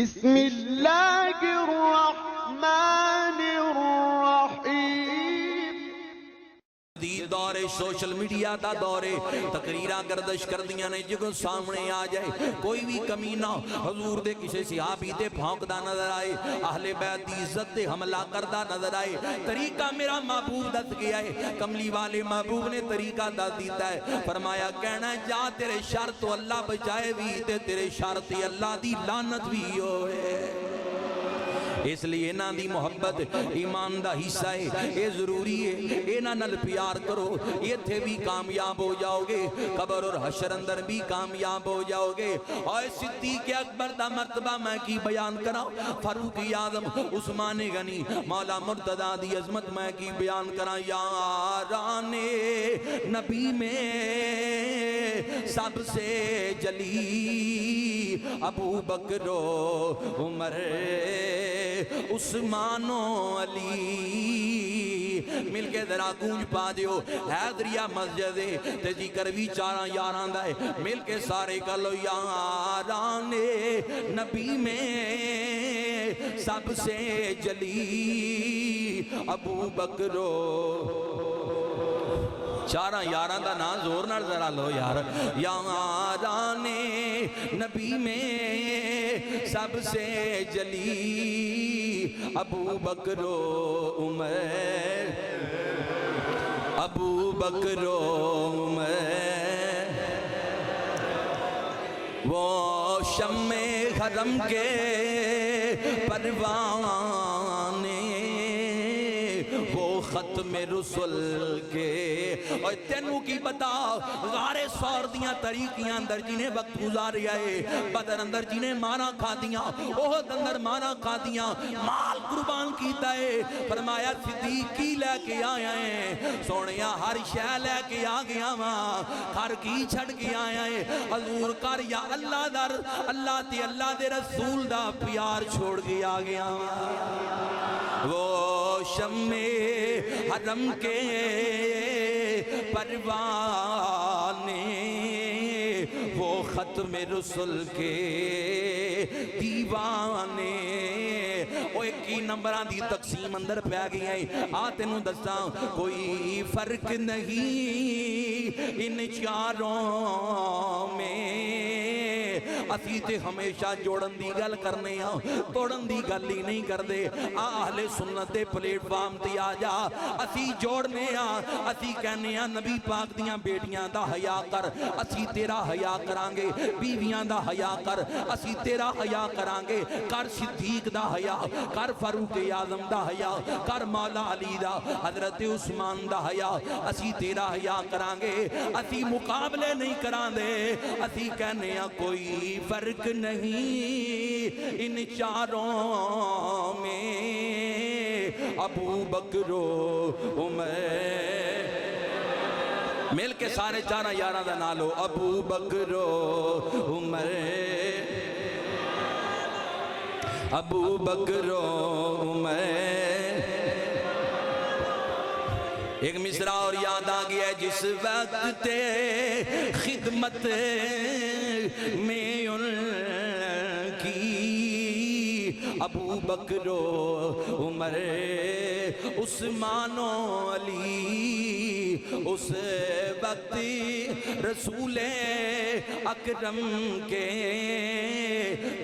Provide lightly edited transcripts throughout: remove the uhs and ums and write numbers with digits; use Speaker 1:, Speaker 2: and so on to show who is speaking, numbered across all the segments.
Speaker 1: بسم اللہ الرحمن الرحیم۔
Speaker 2: دور سوشل میڈیا دا دورے تقریرہ گردش کر دیا نے جگہ سامنے آ جائے کوئی بھی کمینہ حضور دے کسی صحابی دے پھونکدہ نظر آئے اہل بیت دی عزت دے حملہ کردہ نظر آئے طریقہ میرا محبوب دس گیا ہے کملی والے محبوب نے طریقہ دس دیتا ہے فرمایا کہنا جا تیرے شر تو اللہ بچائے بھی تے تیرے شر تے اللہ دی لعنت بھی ہوئے اس لیے انہاں دی محبت ایمان دا حصہ ہے یہ ضروری ہے انہاں نال پیار کرو یہ تھے بھی کامیاب ہو جاؤ گے قبر اور حشر اندر بھی کامیاب ہو جاؤ گے اور صدیق اکبر دا مرتبہ میں کی بیان کراؤ فاروق اعظم عثمان غنی مولا مرتضیٰ دی عظمت میں کی بیان کراؤ یاران نبی میں سب سے جلی ابو بکر و عمر عثمان و علی مل کے ذرا گونج پا دیو حیدریہ مسجد تے ذکر بھی چارہ یاران دائے مل کے سارے کلو یاران نبی میں سب سے جلی ابو بکر چارہ یاران دا نا زور نہ ذرا لو یار یاران نبی میں سب سے جلی ابو بکر و عمر ابو بکر و عمر وہ شمع حرم کے پروانے وہ ختم رسول کے اور تینوں کی بتا غار سور دیاں طریقیاں اندر جنہیں وقت گزارے آئے بدر اندر جنہیں مارا کھا دیاں احد اندر مارا کھا دیاں مال قربان کیتا ہے فرمایا صدیق کی لے کے آیا ہے سونیاں ہر شے لے کے آ گیا ماں کھر کی چھڑ کے آیا ہے حضور کر یا اللہ در اللہ تے اللہ دے رسول دا پیار چھوڑ کے آ گیا وہ شمع حرم کے پروانے وہ ختم رسول کے دیوانے وہ ایک ہی نمبران دی تقسیم اندر پہ گئی ہیں آتے نو دستا کوئی فرق نہیں ان چاروں میں اسی تے ہمیشہ جوڑن دی گل کرنے ہاں توڑن دی گل ہی نہیں کر دے اہل سنت دے پلیٹ فارم تے آ جا اسی جوڑنے ہاں اسی کہنے ہاں نبی پاک دیاں بیٹیاں دا حیا کر اسی تیرا حیا کرانگے بیویاں دا حیا کر اسی تیرا حیا کرانگے کر صدیق دا حیا کر فاروق اعظم دا حیا کر مولا علی دا حضرت عثمان دا حیا اسی تیرا حیا کرانگے اسی مقابلے نہیں کران دے اسی کہنے ہاں کوئی فرق نہیں ان چاروں میں ابو بکر و عمر مل کے سارے چارہ یارہ دا نالو ابو بکر و عمر ابو بکر و عمر ایک مصرع اور یاد آ گیا ہے جس وقت خدمت میں ان کی ابو بکر و عمر عثمان و علی اس وقت رسول اکرم کے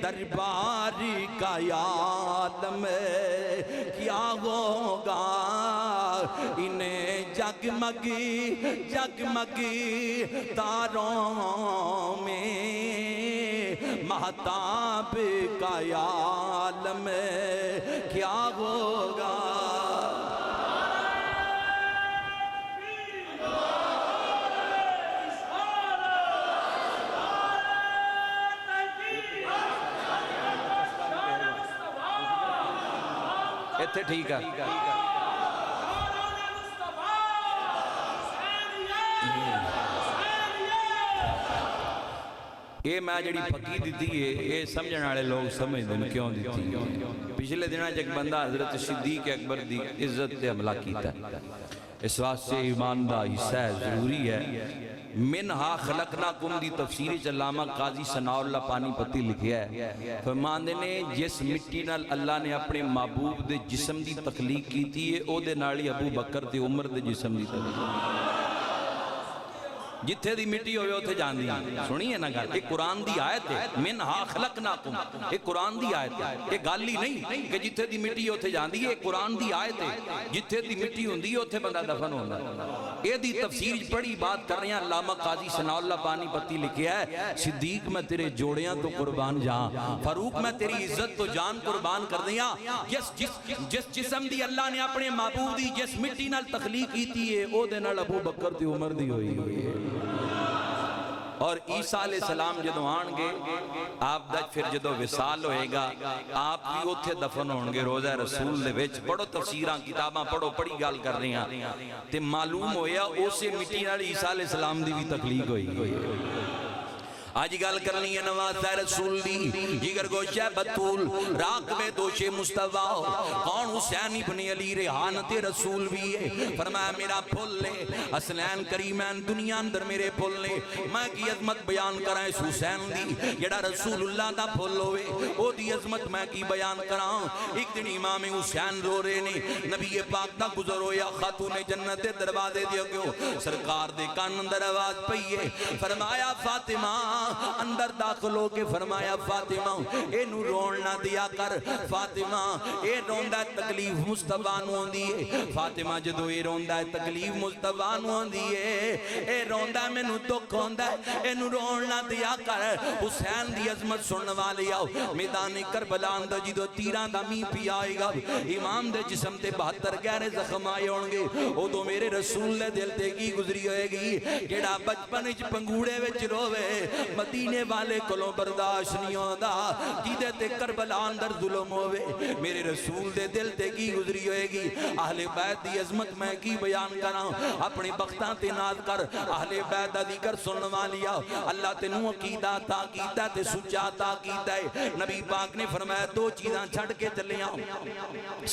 Speaker 2: دربار کا عالم کیا ہوگا انہیں جگمگ جگمگ تاروں میں مہتاب کا عالم کیا ہوگا ایتھے ٹھیک ہے یہ میں جڑی پکی دیتی ہے یہ سمجھنے والے لوگ سمجھ دیں کیوں دیتی ہے پچھلے دنوں ایک بندہ حضرت صدیق اکبر دی عزت سے حملہ کیتا ہے اس واسطے ایمان دا حصہ ضروری ہے منہا خلقناکم دی تفسیر علامہ قاضی ثناء اللہ پانی پتی لکھیا ہے، فرماندے نے جس مٹی نال اللہ نے اپنے محبوب دے جسم دی تخلیق کی تھی او دے نالی ابو بکر تے عمر دے جسم دی تخلیق جتھے دی مٹی ہوئے ہوتے جان دی سنیے نا گل، ایک قرآن دی آیت ہے، منہا خلقناکم، ایک قرآن دی آیت ہے، ایک گل ہی نہیں کہ جتھے دی مٹی ہوتے جان دی، ایک قرآن دی آیت ہے، جتھے دی مٹی ہوندی ہوتے بندہ دفن ہوندہ یہ دی تفسیر پڑی بات کر رہے ہیں علامہ قاضی ثناء اللہ پانی پتی لکھیا ہے، صدیق میں تیرے جوڑیاں تو قربان جہاں، فاروق میں تیری عزت تو جان قربان کر دیا، جس جسم دی اللہ نے اپنے محبوب دی جس مٹی نال تخلیق کی تھی او دے نال ابو بکر تے عمر دی ہوئی ہے۔ اور عیسیٰ علیہ السلام جدو آن گے آپ دا پھر جدو وصال ہوئے گا آپ بھی اتھے دفن ہونگے روزہ رسول دے وچ پڑھو تفسیراں کتاباں پڑھو پڑھی گال کر رہے ہیں تے معلوم ہویا اسے مٹی نال عیسیٰ علیہ السلام دی بھی تخلیق ہوئی۔ آج گل کرنی ہے نواز رسول دی جگر گوشہ بطول راقب دوش مصطفیٰ کون حسین ابن علی ریحانت رسول بھی ہے، فرمایا میرا پھول لے حسنین کریمین دنیا اندر میرے پھول لے، میں کی عظمت بیان کرائیں اس حسین دی جڑا رسول اللہ دا پھول ہوئے او دی عظمت میں کی بیان کرائیں۔ ایک دن امام حسین رو رہے نے نبی پاک دا گزر ہویا خاتون جنت دروازے دیو گو سرکار دے کان اندر آواز پئیے، فرمایا فاطمہ اندر داخل ہو کے فرمایا فاطمہ اے نو رون نہ دیا کر، فاطمہ اے روندہ تکلیف مصطفیٰ نو ہوندی ہے، فاطمہ جدو اے روندہ تکلیف مصطفیٰ نو ہوندی ہے، اے روندہ میں نو دکھ ہوندہ اے نو رون نہ دیا کر۔ حسین دی عظمت سننے والے آؤ میدان کربلا اندر جدو تیران دا می پی آئے گا امام دے جسم تے 72 گہرے زخم آئے ہونگے او تو میرے رسول نے دل تے کی گزری ہوئے گی جڑا بچپن اچ پنگوڑے وچ روے مدینے والے کلوں برداشت نہیں ہوندہ جیدے تے کربلا اندر ظلم ہوئے میرے رسول دے دل تے کی گزری ہوئے گی۔ اہل بیت دی عظمت میں کی بیان کرا اپنی بختان تے ناز کر اہل بیت دا ذکر سننے والیا اللہ تے نو عقیدہ تا کیتا تے سچا تا کیتا ہے۔ نبی پاک نے فرمایا دو چیزاں چھڑ کے چلے آؤ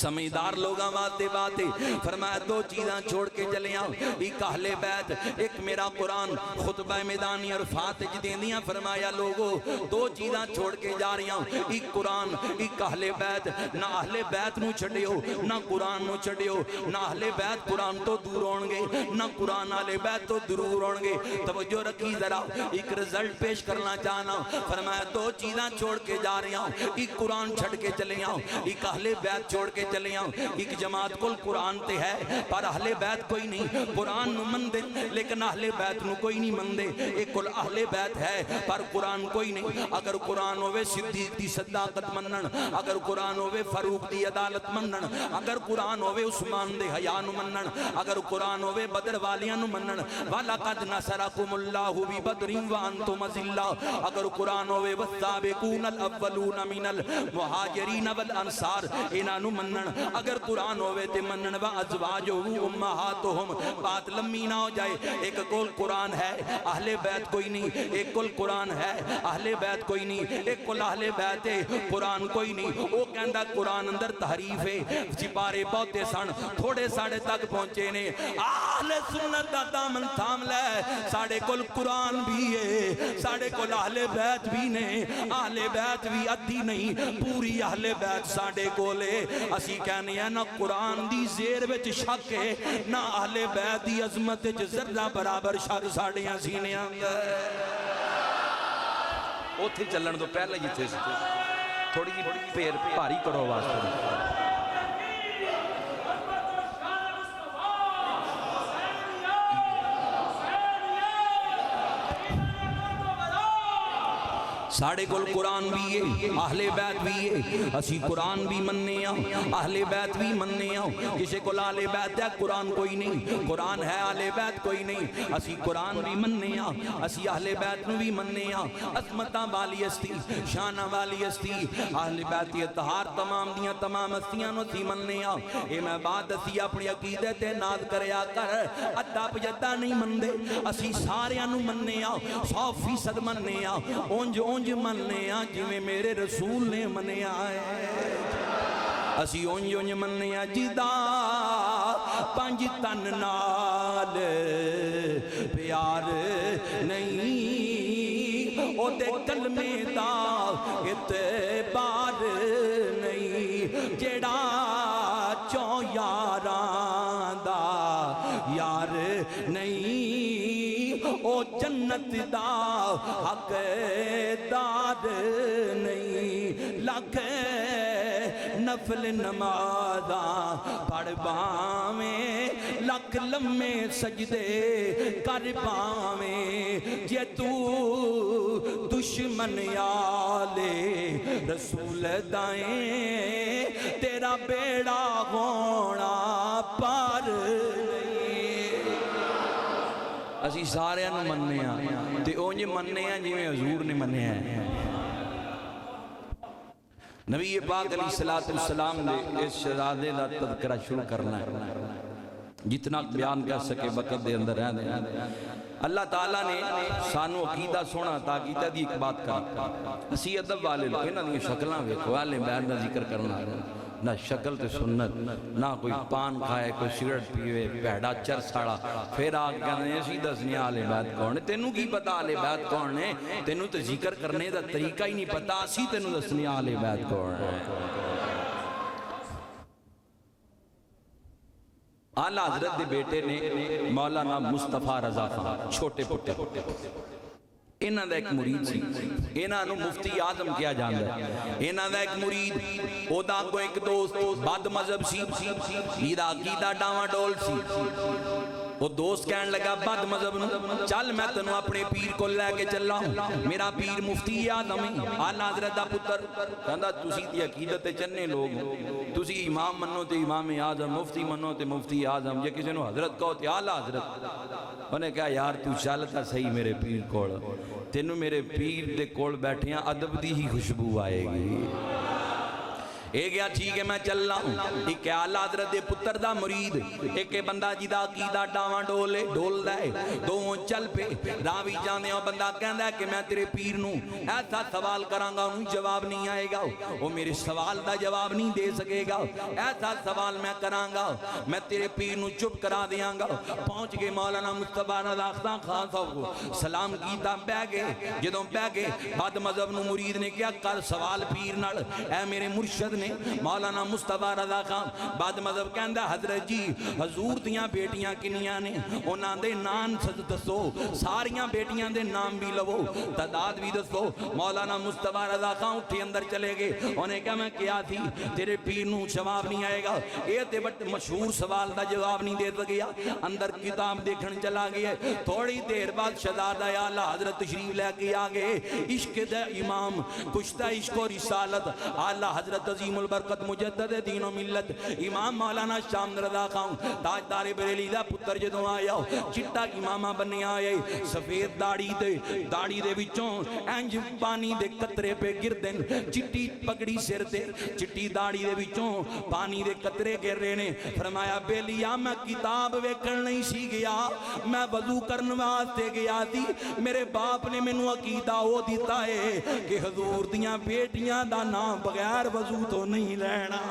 Speaker 2: سمجھدار لوگاں باتے باتے فرمایا دو چیزاں چھوڑ کے چلے آؤ، ایک اہل بیت ایک میرا قرآن خطبہ میدانی عرفات جدیں دیاں فرمایا لوگوں دو چیزاں چھوڑ کے جا رہی ہوں، ایک قرآن ایک اہل بیت، نہ اہل بیت نو چھڑے ہو نہ قرآن نو چھڑے ہو، نہ اہل بیت قرآن تو دور ہونگے نہ قرآن اہل بیت تو دور ہونگے۔ توجہ رکھی ذرا ایک رزلٹ پیش کرنا چاہنا، فرمایا دو چیزاں چھوڑ کے جا رہی ہوں، ایک قرآن چھڑ کے چلے ہوں، ایک اہل بیت چھوڑ کے چلے ہوں۔ ایک جماعت کل قرآن تے ہے پر اہل بیت کوئی نہیں، قرآن نو من دے لیکن اہل بیت نو کوئی نہیں من دے، ایک کل اہل بیت ہے پر قرآن کوئی نہیں۔ اگر قرآن ہوئے صدیق دی صداقت منن، اگر قرآن ہوئے فاروق دی عدالت منن، اگر قرآن ہوئے عثمان دے حیا نو منن، اگر قرآن ہوئے بدر والیاں نو منن وَلَقَدْ نَصَرَكُمُ اللَّهُ بِبَدْرٍ وَأَنْتُمْ أَذِلَّةٌ، اگر قرآن ہوئے وَالسَّابِقُونَ الْأَوَّلُونَ مِنَ الْمُهَاجِرِينَ وَالْأَنصَارِ انہاں نو منن، اگر قرآن ہوئے تے منن وَأَزْوَاجُهُ أُمَّهَاتُهُمْ بات لمبی نہ ہو جائے۔ ایک کول قرآن ہے اہل بیت کوئی نہیں، ایک کول قرآن ہے اہل بیت کوئی نہیں، ایک کل اہل بیت ہے قرآن کوئی نہیں۔ وہ کہندہ قرآن اندر تحریف ہے سپارے بہتے سن تھوڑے ساڑے تک پہنچے نے اہل سنت دا دامن تھام لے ساڑے کل قرآن بھی ہے ساڑے کل اہل بیت بھی نے، اہل بیت بھی ادھی نہیں پوری اہل بیت ساڑے کولے۔ اسی کہنے ہیں نہ قرآن دی زیر وچ شک ہے نہ اہل بیت دی عظمت ذرہ برابر شک ساڑیاں سینے اندر۔ اوتھے چلن دو پہلے جیتے سے تھوڑی پیر پاری کرو آواز کرو۔ ساڑے کل قرآن بھی ہے اہل بیت بھی ہے، اسی قرآن بھی مننے آؤں اہل بیت بھی مننے آؤں۔ کسے کل اہل بیت ہے قرآن کوئی نہیں، قرآن ہے اہل بیت کوئی نہیں، اسی قرآن بھی مننے آؤں اسی اہل بیت نو بھی مننے آؤں۔ عظمتاں والی ہستی شانہ والی ہستی اہل بیت اتحار تمام دیاں تمام ہستیاں نو تھی مننے آؤں۔ اے میں بات اسی اپنی عقیدے تے ناد کریا کر ادھا پجدہ نہیں مندے، اسی ساریاں نو مننے آؤں 100% مننے آؤں، اونج مننے آ جویں میرے رسول نے منیا ہے۔ اسی اونج اونج منیا جدا پنج تن نال پیار نہیں او دے کلمے دا اعتبار نہیں جیڑا چوں یاراں دا یار نہیں او جنت دا حقدار نہیں لکھ نفل نمازاں پڑھ باویں لکھ لمے سجدے کر باویں جے تو دشمن آلے رسول دائیں تیرا بیڑا ہونا پار اسی سارے انو مننے ہیں تے اونج مننے ہیں جی میں حضور نے مننے ہیں نبی پاک علیہ السلام نے اس شہزادے دا تذکرہ شروع کرنا ہے جتنا بیان کر سکے وقت دے اندر ہے اللہ تعالیٰ نے سانو عقیدہ سونا تا عقیدہ دی ایک بات کر اسی ادب والے لوگ انہاں دی شکلاں ویکھو والے بیان دا ذکر کرنا نہ شکل تے سنت نہ کوئی پان کھائے کوئی سگریٹ پیوے پیڑا چر ساڑا پھر آگ کہنے اسی دسنی آلے بیت کون ہے تینوں کی پتا آلے بیت کون ہے تینوں تے ذکر کرنے دا طریقہ ہی نہیں پتا اسی تینوں دسنی آلے بیت کون ہے اعلیٰ حضرت دے بیٹے نے مولانا مصطفیٰ رضا خان چھوٹے پٹے انہاں دا ایک مرید سی انہاں نو مفتی اعظم کیا جاندا ہے انہاں دا ایک مرید او دا کو ایک دوست بد مذہب سی جیدا عقیدہ ڈاواں ڈول سی وہ دوست کہنے لگا بد مذہب چل میں تنوں اپنے پیر کو لے کے چلا ہوں میرا پیر مفتی اعظم اعلیٰ حضرت دا پتر کہندا تسی دی عقیدت چنے لوگ تسی امام منو تے امام اعظم مفتی منو تے مفتی اعظم یہ کسی نو حضرت کہو تے اعلیٰ حضرت انہیں کہا یار تو چل تا صحیح میرے پیر کول تینوں میرے پیر دے کول بیٹھیاں ادب دی ہی خوشبو آئے گی ایک یا ٹھیک ہے میں چل رہا ہوں ایک اعلیٰ حضرت دے پتر دا مرید ایک بندہ جیدہ عقیدہ ڈاواں ڈول دائے دو چل پہ راوی جانے اور بندہ کہندہ ہے کہ میں تیرے پیر نوں ایسا سوال کرانگا انہوں جواب نہیں آئے گا وہ میرے سوال دا جواب نہیں دے سکے گا ایسا سوال میں کرانگا میں تیرے پیر نوں چپ کرا دیانگا پہنچ گئے مولانا مصطفیٰ رضا خان صاحب کو سلام کیتا بہ گئے جدوں بہ گئے بعد مذہب نو مرید نے کیا کر سوال پیر نال اے میرے مرشد نے مولانا مصطفیٰ رضا خان بعد مذہب کہندہ حضرت جی حضور دیاں بیٹیاں کنیاں نے انہاں دے نام دسو ساریاں بیٹیاں دے نام بھی لو تعداد بھی دسو مولانا مصطفیٰ رضا خان اٹھے اندر چلے گئے انہیں کہا میں کیا تھی تیرے پیر نوں جواب نہیں آئے گا یہ تے بٹ مشہور سوال دا جواب نہیں دے سکیا اندر کتاب دیکھن چلا گئے تھوڑی دیر بعد شہزادہ اعلیٰ حضرت تشریف لے کے آگے عشق دے امام کشتہ عشق و رسالت اعلیٰ حضرت عظیم البرکت مجدد دین و ملت امام مولانا شام رضا خان تاجدار بریلی دا پتر جدوں آیا چٹا امامہ بننے آئے سفید داڑی دے وچوں انج پانی دے قطرے پہ گردن چٹی پگڑی سر تے چٹی داڑی دے وچوں پانی دے قطرے گر رہے نے فرمایا بیلیا میں کتاب ویکھن نہیں سی گیا میں وضو کرن واسطے گیا تھی میرے باپ نے مینوں عقیدہ او دیتا ہے کہ حضور دیاں بیٹیاں دا نام بغیر وضو تو نہیں لینا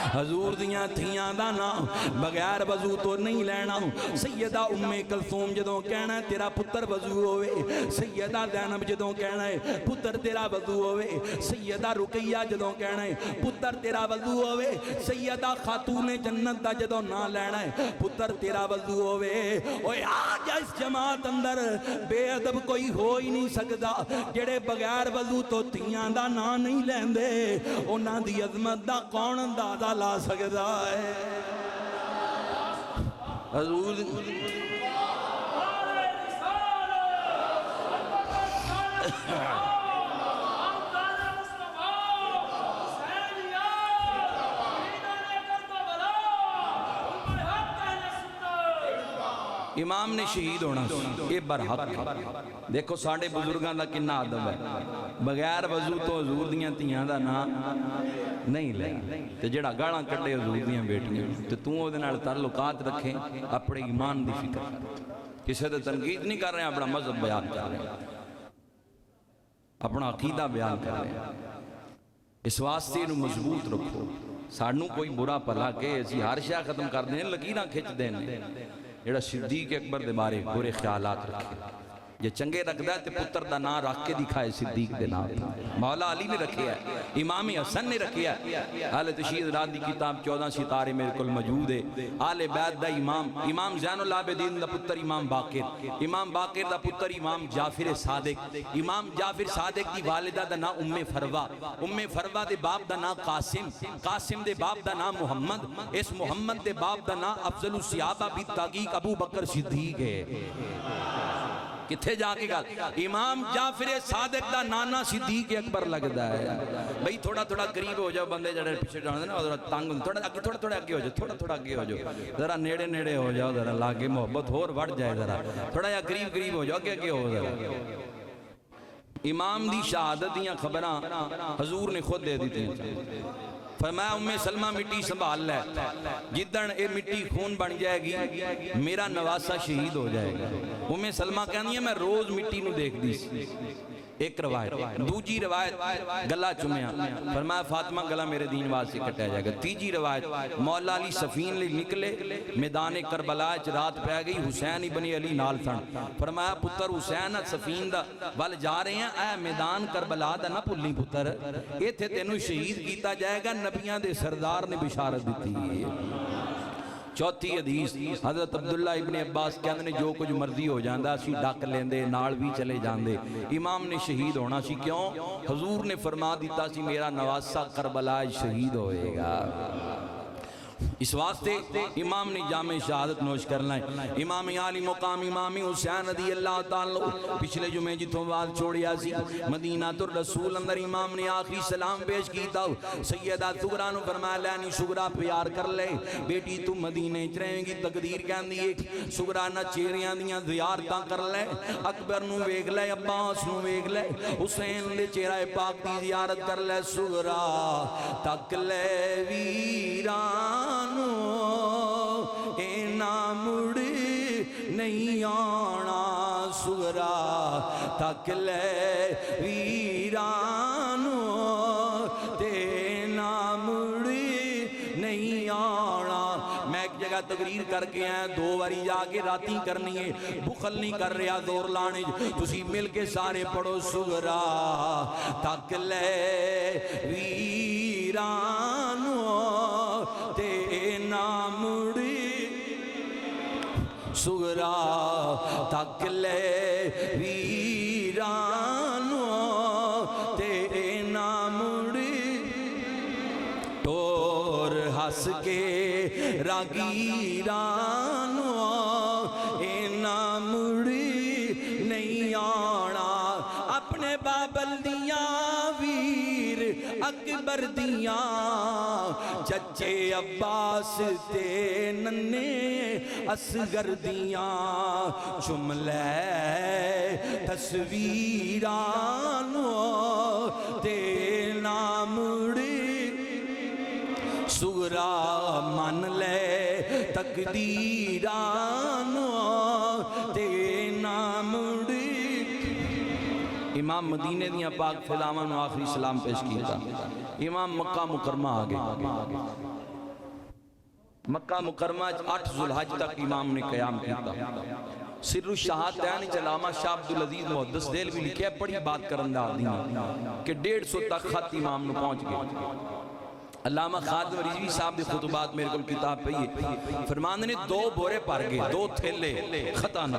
Speaker 2: حضور دیاں تھیاں دا نام بغیر وضو تو نہیں لینا سیدہ ام کلثوم جدوں کہنا ہے تیرا پتر وضو ہوئے سیدہ زینب جدوں کہنا ہے پتر تیرا وضو ہوئے سیدہ رقیہ جدوں کہنا ہے پتر تیرا وضو ہوئے سیدہ خاتون جنت دا جدوں نہ لینا ہے پتر تیرا وضو ہوئے اوہ آج اس جماعت اندر بے ادب کوئی ہو ہی نہیں سکدا جڑے بغیر وضو تو تھیاں دا نام نہیں لیندے انہاں دی عظمت دا کون اندازہ لا سکتا ہے حضور امام نے شہید ہونا یہ برحق دیکھو ساڑھے بزرگاں دا کنا عدب ہے بغیر وضو تو حضور دیاں تیاں دا نام نہیں لے تے جڑا گاڑاں کٹے حضور دیاں بیٹیاں تے توں او دے نال تعلقات رکھیں اپنے ایمان دی فکر کسی تے تنقید نہیں کر رہے ہیں اپنا مذہب بیان کر رہے ہیں اپنا عقیدہ بیان کر رہے ہیں اس واسطے نو مضبوط رکھو. سانو کوئی برا پلا کہ اسی ہر شے ختم کر دیں لکیراں کھچ دیں. جڑا صدیق اکبر دے بارے برے خیالات رکھے جے چنگے رکھدا ہے تے پتر دا نام رکھ کے دکھائے صدیق دے نام. مولا علی نے رکھیا ہے, امام حسن نے رکھیا ہے. اہل تشیع رات دی کتاب 14 ستارے میرے کول موجود ہے. اہل بیت دا امام زین العابدین دا پتر امام باقر, امام باقر دا پتر امام جعفر صادق, امام جعفر صادق دی والدہ دا نام ام فروا, ام فروا دے باپ دا نام قاسم, قاسم دے باپ دا نام محمد, اس محمد دے باپ دا نام افضل الصحابہ بالتحقیق ابو بکر صدیق ہے. کتھے جا کے گل امام جعفر صادق دا نانا صدیق اکبر لگدا ہے. بھئی تھوڑا تھوڑا قریب ہو جاؤ, بندے جڑے پیچھے جاندے نا ذرا تنگ, تھوڑا اگے ہو جاؤ, تھوڑا اگے ہو جاؤ, ذرا نیڑے ہو جاؤ, ذرا لاگے محبت ہور بڑھ جائے, ذرا تھوڑا یا قریب ہو جاؤ, اگے ہو ذرا. امام دی شہادت دیاں خبراں حضور نے خود دے دیتی ہیں. فرمایا ام سلمہ مٹی سنبھال لے, جدن اے مٹی خون بن جائے گی میرا نواسہ شہید ہو جائے گا. ام سلمہ کہنی ہے میں روز مٹی نو دیکھ دی. ایک روایت. دوجی روایت گلا چمیا, فرمایا فاطمہ گلا میرے دین واسطے کٹیا جائے گا. تیجی روایت مولا علی سفین لے نکلے, میدان کربلا چ رات پہ گئی, حسین ابن علی نال سن. فرمایا پتر حسین سفین دا ول جا رہے ہیں, اے میدان کربلا دا نہ بھلی پتر, ایتھے تینوں شہید کیتا جائے گا, نبیاں دے سردار نے بشارت دیتی ہے. چوتھی حدیث حضرت عبداللہ ابن عباس کہندے نے جو کچھ مرضی ہو جاندا اسی ڈک لیندے نال بھی چلے جاندے. امام نے شہید ہونا سی کیوں؟ حضور نے فرما دیتا سی میرا نواسہ کربلا شہید ہوئے گا. اس واسطے امام نے جامع شہادت نوش کرنا ہے. امام عالی مقام امام حسین رضی اللہ تعالیٰ پچھلے جمعے جتوں بعد چھوڑیا سی مدینہ الرسول اندر امام نے آخری سلام پیش کیتا. سیدہ سغرا نو فرمایا لینی سغرا پیار کر لے بیٹی تو مدینے چ رہیں گی, تقدیر کہندی ہے سغرا نہ چہریاں دیاں زیارتاں کر لے, اکبر نو ویکھ لے, عباس نو ویکھ لے, حسین دے چہرہ پاک دی زیارت کر لے. سغرا تک لے ویران اینا مڑی نہیں آنا, سغرا تک لے ویرانو تینا مڑی نہیں آنا. میں ایک جگہ تقریر کر کے آیا, 2 باری جا کے راتی کرنی ہے, بخل نہیں کر رہا زور لانے, تسی مل کے سارے پڑھو سغرا تک لے ویرانو تینا مڑی, سغرا تک لے ویرانو تینا مڑی. ٹور ہس کے راگیرانو اینا مڑی نہیں آنا. اپنے بابل دیاں ویر اکبر دیاں چچے عباس تے ننے اصغر دیاں چم لے تصویرانو تے نامڑی. سغرا من لے تقدیرانو تے نامڑی. امام مدینے دیاں پاک فلاواں نو آخری سلام پیش کیتا. امام مکہ مکرمہ آگے, مکہ مکرمہ 8 ذوالحج تک امام نے قیام کیتا. سر الشہادتین علامہ شاہ عبدالعزیز محدث دہلوی بھی لکھے بڑی بات کرن دا آدمی کہ 150 تک خط امام نے پہنچ گئے. علامہ خادم رضوی صاحب دی خطبات میرے کل کتاب پہ یہ فرماندے نے 2 بورے پر گئے, 2 تھیلے خطانہ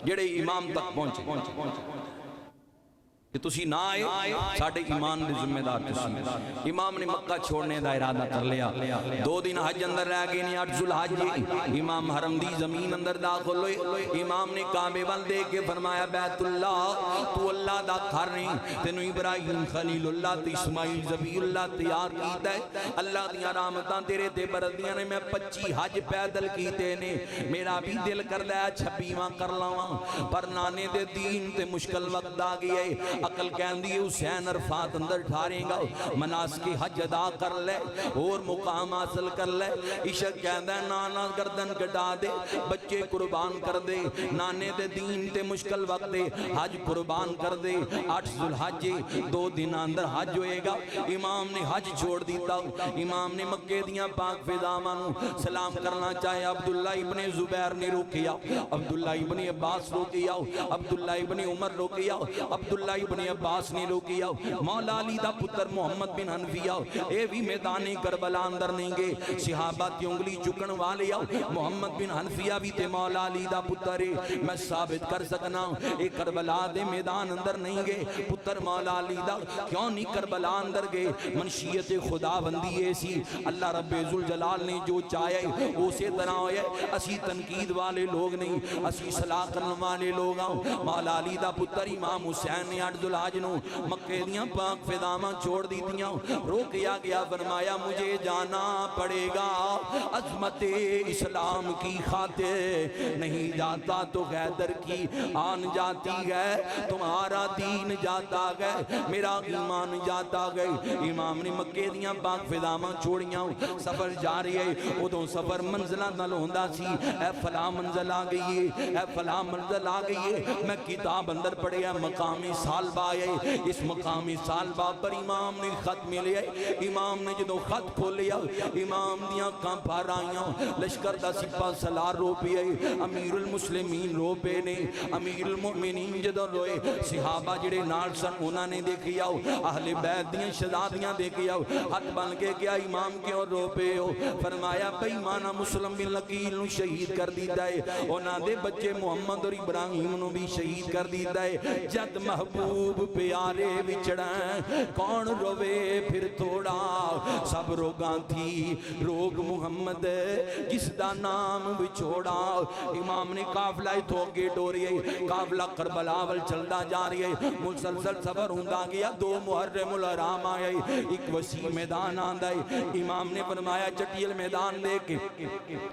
Speaker 2: جڑے امام تک پہنچے کہ تسی نہ آئے ساڑھے ایمان دے ذمہ دار تسی. امام نے مکہ چھوڑنے دا ارادہ کر لیا. 2 دن حج اندر رہ گئے نہیں, 8 ذوالحج امام حرم دی زمین اندر داخل ہوئے. امام نے کعبے وال دے کے فرمایا بیت اللہ تو اللہ دا گھر نہیں, تینوں ابراہیم خلیل اللہ تے اسماعیل ذبیح اللہ تیار کیتا ہے. اللہ دیاں رحمتاں تیرے تے بردیاں نے, میں 25 حج پیدل کیتے نے, میرا بھی دل کر لیا 26واں کر لاواں, پر نانے دے دین تے مشکل وقت آ گئی ہے. عقل کہندی حسین عرفات اندر ٹھاریں گا مناسک حج ادا کر لے اور مقام حاصل کر لے عشق کہندہ ہے نانا گردن کٹا دے بچے قربان کر دے نانے دے دین تے مشکل وقت دے حج قربان کر دے 8 ذوالحج 2 دن اندر حج ہوئے گا امام نے حج چھوڑ دیتا امام نے مکے دیاں پاک فضامانوں سلام کرنا چاہے عبداللہ ابن زبیر نے روکیا عبداللہ ابن عباس روکیا عبداللہ ابن عمر روکیا عبداللہ ابن عباس نے روکیا مولا علی دا پتر محمد بن حنفیہ اے بھی میدان کربلا اندر نہیں گے صحابہ تی انگلی چکن والے محمد بن حنفیہ بھی تے مولا علی دا پتر میں ثابت کر سکنا اے کربلا دے میدان اندر نہیں گے پتر مولا علی دا کیوں نہیں کربلا اندر گے منشیت خدا بندی ایسی اللہ رب ذوالجلال نے جو چاہے اسے طرح ہوئے اسی تنقید والے لوگ نہیں اسی صلاح کرنے والے لوگ آؤں مولا علی دا پتر امام حسین نے 8 ذوالحج نو مکے دیاں پاک فضاماں چھوڑ دی دیاں روکیا گیا فرمایا مجھے جانا پڑے گا عظمت اسلام کی خاطر نہیں جاتا تو غیدر کی آن جاتی ہے تمہارا دین جاتا گئے میرا ایمان جاتا گئے امام نے مکے دیاں پاک فضاماں چھوڑیاں سفر جا رہی ہے ادھوں سفر منزلہ نل ہوندہ سی اے فلاں منزل آ گئی ہے اے فلاں منزل آ گئی ہے میں کتاب اندر پڑھے ہے مقامی سالبہ آئے اس مقامی سالبہ پر امام نے خط ملے امام نے جدو خط کھولیا امام دیاں کانپار آئیاں لشکر دا سپاہ سلار رو پی آئی امیر المسلمین رو پے نے امیر المؤمنین جدو روئے صحابہ جڑے نال سن انہاں نے دیکھیا اہل بیت دیاں شہزادیاں دیکھیا ہاتھ بن کے کیا امام کیوں رو پے ہو فرمایا بھئی مانا مسلم بن لقیل نو شہید کر دیتا ہے انہاں دے بچے محمد اور ابراہیم نو بھی شہید کر دیتا ہے جد محبوب پیارے وچڑیں کون روے پھر تھوڑا سب روگاں تھی روگ محمد جس دا نام بچوڑا امام نے قافلہ تھوکے ڈوری ہے قافلہ کربلاول چلدا جا رہی ہے مسلسل سفر ہوندہ گیا 2 محرم الحرام آئے ایک وسیع میدان آندہ ہے امام نے فرمایا چٹیل میدان دے کے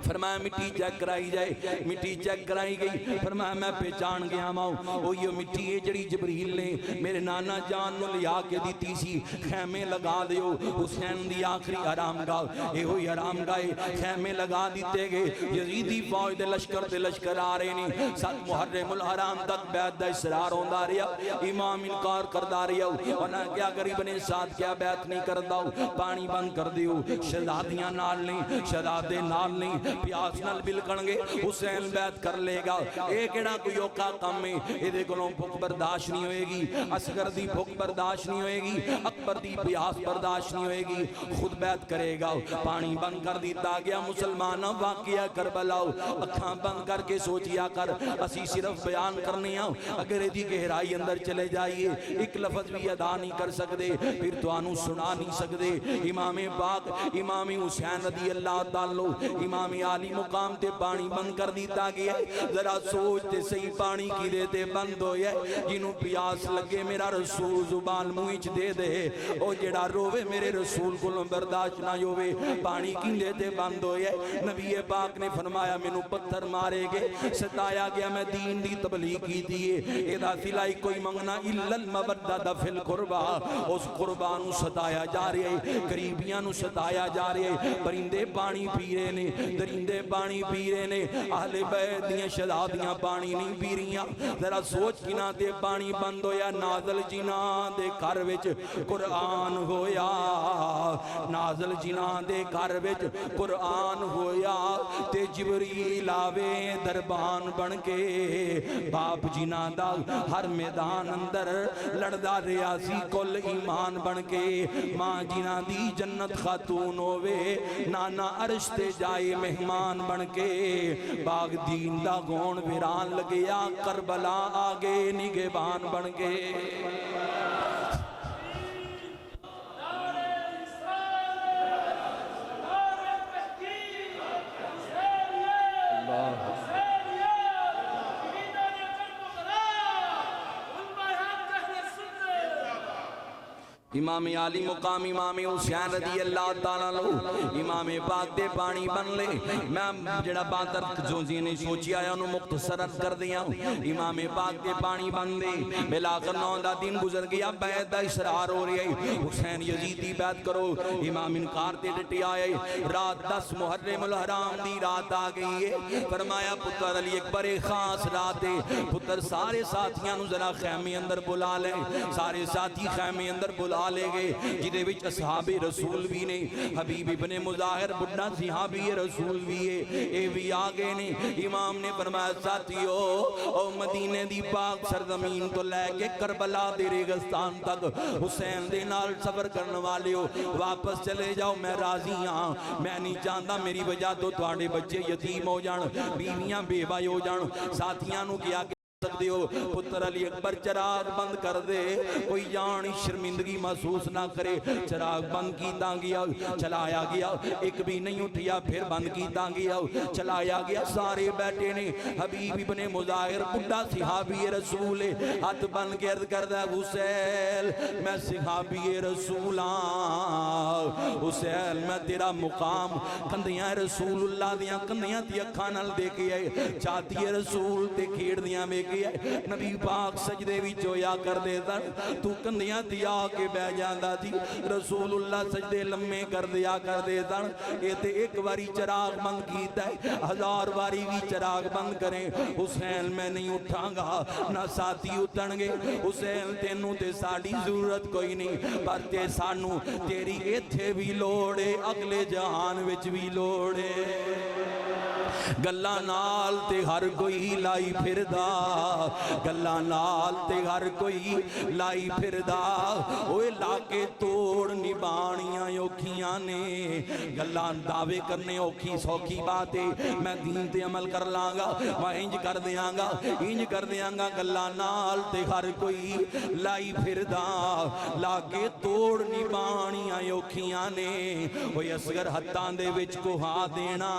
Speaker 2: فرمایا مٹی چیک کرائی جائے مٹی چیک کرائی گئی فرمایا میں پہچان گیا ماؤں وہ یہ مٹی ہے جڑی جبریل نے میرے نانا جان نو لیا کے دیتی سی خیمے لگا دیو حسین دی آخری حرام گاہ اے ہوئی حرام گاہ خیمے لگا دیتے گئے یزیدی فوج دے لشکر آ رہے نہیں 7 محرم الحرام تک بیعت دا اسرار ہوندہ رہا امام انکار کردہ رہا انہاں کیا غریب نے ساتھ کیا بیعت نہیں کردہ پانی بند کر دیو شہزادیاں نال نہیں شہزادے نال نہیں پیاس نال بلکن گے حسین بیعت کر لے گا ایک ایڑا کوئی اوکا کم میں ایدے گلوں بھوک برداشت نہیں ہوئے گی اصغر دی بھوک برداشت نہیں ہوئے گی اکبر دی پیاس برداشت نہیں ہوئے گی خود بیعت کرے گا پانی بند کر دیتا گیا مسلمان واقعہ کربلا اکھاں بند کر کے سوچیا کر اسی صرف بیان کرنے آؤ اگر ایدی گہرائی اندر چلے جائیے ایک لفظ بھی ادا نہیں کر سکتے پھر تو آنو سنا نہیں سکتے امام پاک امام حسین رضی اللہ تعالیٰ امام عالی مقام تے پانی بند کر دیتا گیا ذرا سوچتے صحیح پانی کی دیتے بند ہوئے جنہوں پیاس لگے میرا رسول زبان مویچ دے دے او جڑا روے میرے رسول کو برداشت نہ ہوئے پانی کی دیتے بند ہوئے نبی پاک نے فرمایا منو پتھر مارے گے ستایا گیا میں دین دی تبلیغ کی دیئے ایدہ سلائی کوئی منگنا اللہ المبردہ فی القربہ اس قربانو ستایا جا رہے ہیں قریبیاں ستایا جا رہے ہیں پرندے پانی پی رہے نے درندے پانی پی رہے نے اہل بیت دیاں شہزادیاں پانی نہیں پی رہیاں ذرا سوچ کنا دے پانی بند ہویا نازل جنا دے گھر وچ قرآن ہویا نازل جنا دے گھر وچ قرآن ہویا تے جبریل آوے دربان بن کے باپ جنا دا ہر میدان اندر لڑدا ریاضی کل ایمان بن کے ماں جنا دی جنت خاتون ہوئے نانا عرش تے جائے مہمان بن کے باغ دین دا گون ویران لگیا کربلا آگے نگہبان بن کے امام عالی مقام امام حسین رضی اللہ تعالیٰ عنہ امام پاک دے پانی بن لے میں جڑا باتر جو نے سوچی آیا انہوں مختصرت کر دیا امام پاک دے پانی بن دے بلاخر 9 دن گزر گیا بیعت دا اسرار ہو رہی ہے حسین یزیدی بیعت کرو امام انکار تے ڈٹی آئے رات 10 محرم الحرام دی رات آ گئی ہے فرمایا پتر علی اکبر خاص رات ہے پتر سارے ساتھیاں نو ذرا خیمے اندر بلا لے سارے ساتھی خیمے اندر بلا لے گئے جدے وچ اصحاب رسول بھی نے حبیب ابن مظاہر بڑھا صحابی رسول بھی ہے اے بھی آگے نے امام نے فرمایا ساتھیو او مدینے دی پاک سرزمین تو لے کے کربلا دے ریگستان تک حسین دے نال سفر کرنے والے ہو واپس چلے جاؤ میں راضی ہاں میں نہیں چاہتا میری وجہ تو تواڈے بچے یتیم ہو جان بیویاں بیوہ ہو جان ساتھیاں نو کیا سکتے ہو پتر علی اکبر چراغ بند کر دے کوئی جان شرمندگی محسوس نہ کرے چراغ بند کیتا گیا چلایا گیا ایک بھی نہیں اٹھیا پھر بند کیتا گیا چلایا گیا سارے بیٹھے نے حبیب ابن مظاہر بڑھا صحابی رسول ہاتھ بند کے عرض کردہ حسین میں صحابی رسول حسین میں تیرا مقام کندیاں رسول اللہ دیاں کندیاں تی اکھاں نال دیکھے چاہتی رسول تے کھیڑ دیاں میں نبی پاک سجدے بھی جویا کر دے دن تو کندیاں دیا کے بے جاندہ تھی رسول اللہ سجدے لمحے کر دیا کر دے دن یہ تے ایک باری چراغ بند کیتا ہے 1000 باری بھی چراغ بند کریں حسین میں نہیں اٹھاں گا نہ ساتھی اٹھن گے حسین تینوں تے ساڑی ضرورت کوئی نہیں پر تے سانوں تیری ایتھے بھی لوڑے اگلے جہان وچ بھی لوڑے گلہ نال تے ہر کوئی لائی پھر دا گلہ نال تے ہر کوئی لائی پھر دا اوے لاکے توڑ نبانیاں اوکھیاں نے گلہ دعوے کرنے اوکھی سوکھی باتیں میں دین تے عمل کر لانگا میں انج کر دیاں گا گلہ نال تے ہر کوئی لائی پھر دا لاکے توڑ نبانیاں اوکھیاں نے اوے اصغر حتان دے وچ کو ہاں دینا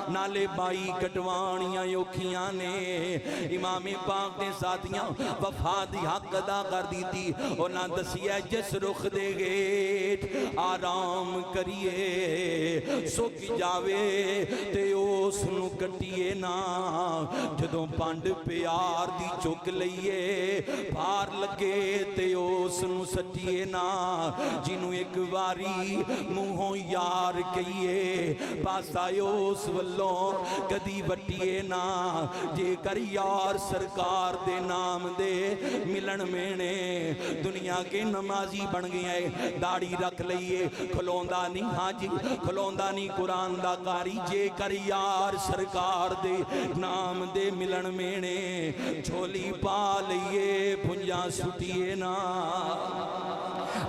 Speaker 2: نالے بائی کٹوانیاں یوکھیاں نے امام پاک نے ساتھیاں وفادی حق ادا کر دی تھی اور نہ دسیا جس رخ دے گیٹ آرام کریے سک جاوے تے اس نو کٹیے نا جدوں پانڈ پیار دی چک لئیے بھار لگے تے اس نو سٹیے نا جنوں ایک واری منہوں یار کہیے پاس آئے اس والوں کدی وٹیے نا جے کر یار سرکار دے نام دے ملن مینے دنیا کے نمازی بن گئے داڑی رکھ لئیے کھلوندہ نہیں حاجی کھلوندہ نہیں قرآن دا کاری جے کر یار سرکار دے نام دے ملن مینے چھولی پا لئیے پھنجا سٹیے نا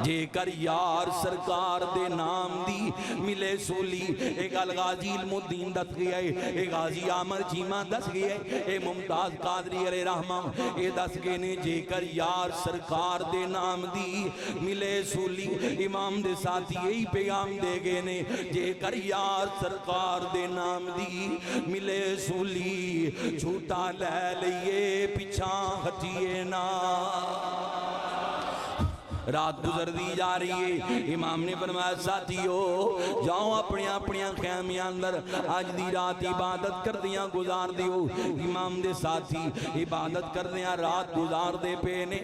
Speaker 2: جے کر یار سرکار دے نام دی ملے سولی ایک الغازی علم الدین دس گیا ہے ایک غازی عامر جیمہ دس گیا ہے ایک ممتاز قادری علیہ رحمہ اے دس گئے نے جے کر یار سرکار دے نام دی ملے سولی امام دے ساتھی یہی پیغام دے گئے نے جے کر یار سرکار دے نام دی ملے سولی جھوٹا لے لئیے پچھاں ہٹیے نا رات گزر دی جا رہی ہے امام نے فرمایا ساتھیو جاؤ اپنی خیمیاں اندر آج دی رات عبادت کر دیاں گزار دیو امام دے ساتھی عبادت کر دیاں رات گزار دے پینے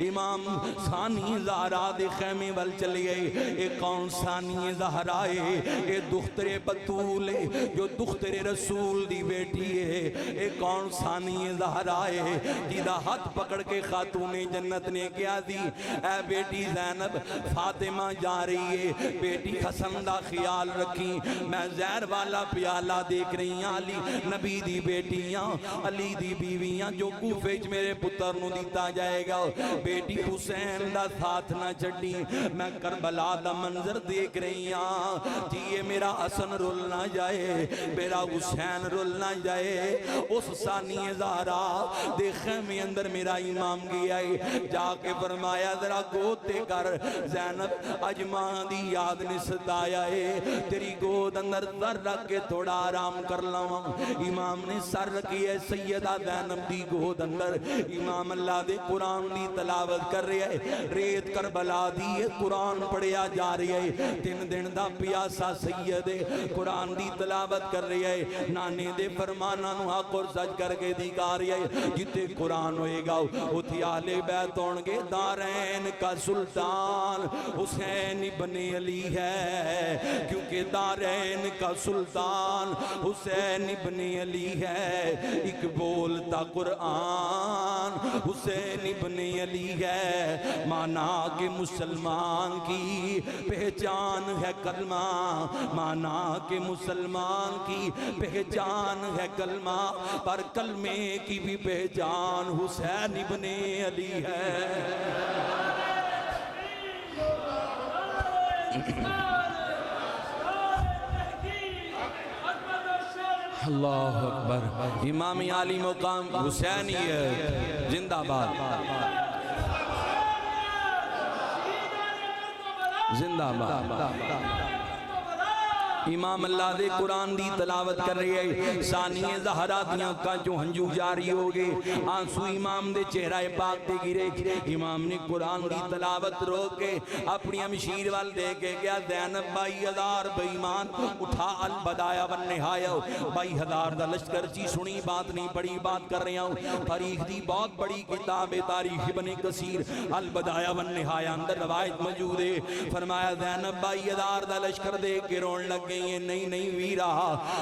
Speaker 2: امام ثانی زہرا دے خیمے وال چلے گئے ایک کون ثانی زہرا ہے ایک دختر بطول ہے جو دختر رسول دی بیٹی ہے ایک کون ثانی زہرا ہے جیدہ ہاتھ پکڑ کے خاتون جنت نے کیا دی اے بیٹی زینب فاطمہ جا رہی ہے بیٹی حسن دا خیال رکھی میں زہر والا پیالہ دیکھ رہی ہیں علی نبی دی بیٹیاں علی دی بیویاں جو کوفیج میرے پتر نو دیتا جائے گا بیٹی حسین دا ساتھ نہ چڑی میں کربلا دا منظر دیکھ رہی ہیں کہ یہ میرا حسن رول نہ جائے میرا حسین رول نہ جائے اس ثانی زہرا دیکھیں میں اندر میرا امام گیا ہے جا کے فرمایا ذرا گوت تے کر زینب اج ماں دی یاد نے ستایا ہے تیری گود اندر سر رکھ کے تھوڑا آرام کر لواں امام نے سر رکھی ہے سیدہ زینب دی گود اندر امام اللہ دے قرآن دی تلاوت کر رہے ہیں ریت کربلا دی قرآن پڑھیا جا رہی ہے 3 دن دا پیاسا سید قرآن دی تلاوت کر رہی ہے نانے دے فرمانا نو حق اور سچ کر کے دکھا رہی ہے جتے قرآن ہوئے گا اتھی آل بیت ہون گے دارین کا سلطان حسین ابن علی ہے کیونکہ دارین کا سلطان حسین ابن علی ہے ایک بولتا قرآن حسین ابن علی ہے مانا کہ مسلمان کی پہچان ہے کلمہ مانا کہ مسلمان کی پہچان ہے کلمہ پر کلمے کی بھی پہچان حسین ابن علی ہے اللہ اکبر امام عالی مقام حسینیت زندہ باد زندہ باد امام اللہ دے قرآن دی تلاوت کر رہی ہے ثانی زہرا دیاں کا جو ہنجو جاری ہوگے آنسو امام دے چہرہ پاک دے گرے امام نے قرآن دی تلاوت روک کے اپنی امشیر وال دے کے گیا زینب 22,000 بیمان اٹھا البدایہ والنہایہ 22,000 دا لشکر چی سنی بات نہیں پڑی بات کر رہا ہوں تاریخ دی بہت بڑی کتاب تاریخ ابن کثیر البدایہ والنہایہ اندر روایت موجود ہے فرمایا زینب 22,000 دا لشکر دے کے رون لگ گئی نہیں ویرا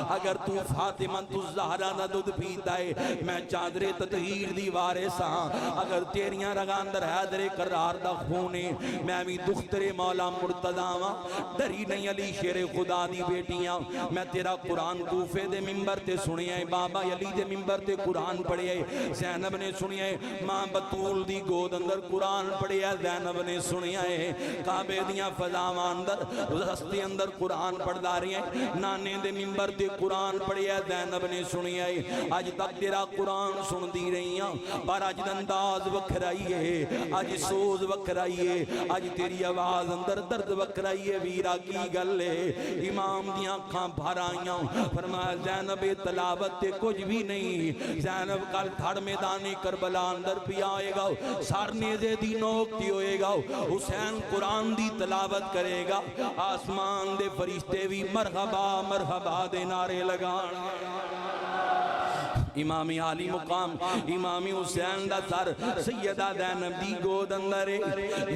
Speaker 2: اگر تو فاطمہ تو زہرہ نہ دودھ پیتا ہے میں چادر تطہیر دی وارثاں اگر تیریاں رگاندر حیدر قرار دا خونے میں بھی دختر مولا مرتضیٰ ڈری نہیں علی شیر خدا دی بیٹیاں میں تیرا قرآن کوفے دے ممبر تے سنی ہے بابا علی دے ممبر تے قرآن پڑھے ہے زینب نے سنی ہے ماں بطول دی گود اندر قرآن پڑھے ہے زینب نے سنی ہے کعبے دیاں فضاواں اندر رستے اندر قرآن پڑھ رہی ہیں نانے دے ممبر دے قرآن پڑھیا زینب نے سنی ہے آج تک تیرا قرآن سن دی رہی ہیں پر آج انداز وکھرائی ہے آج سوز وکھرائی ہے آج تیری آواز اندر درد وکھرائی ہے ویرا کی گل ہے امام دیاں کھاں بھر آئیاں فرمایا زینب تلاوت تے کچھ بھی نہیں زینب کل تھڑ میدان کربلا اندر بھی آئے گا سارنیزے دی نوکتی ہوئے گا حسین قرآن دی تلاوت کرے گا آسمان دے فرشتے بھی مرحبا مرحبا دے نعرے لگانا امام عالی مقام امام حسین دا سر سیدہ زینب دی گود اندر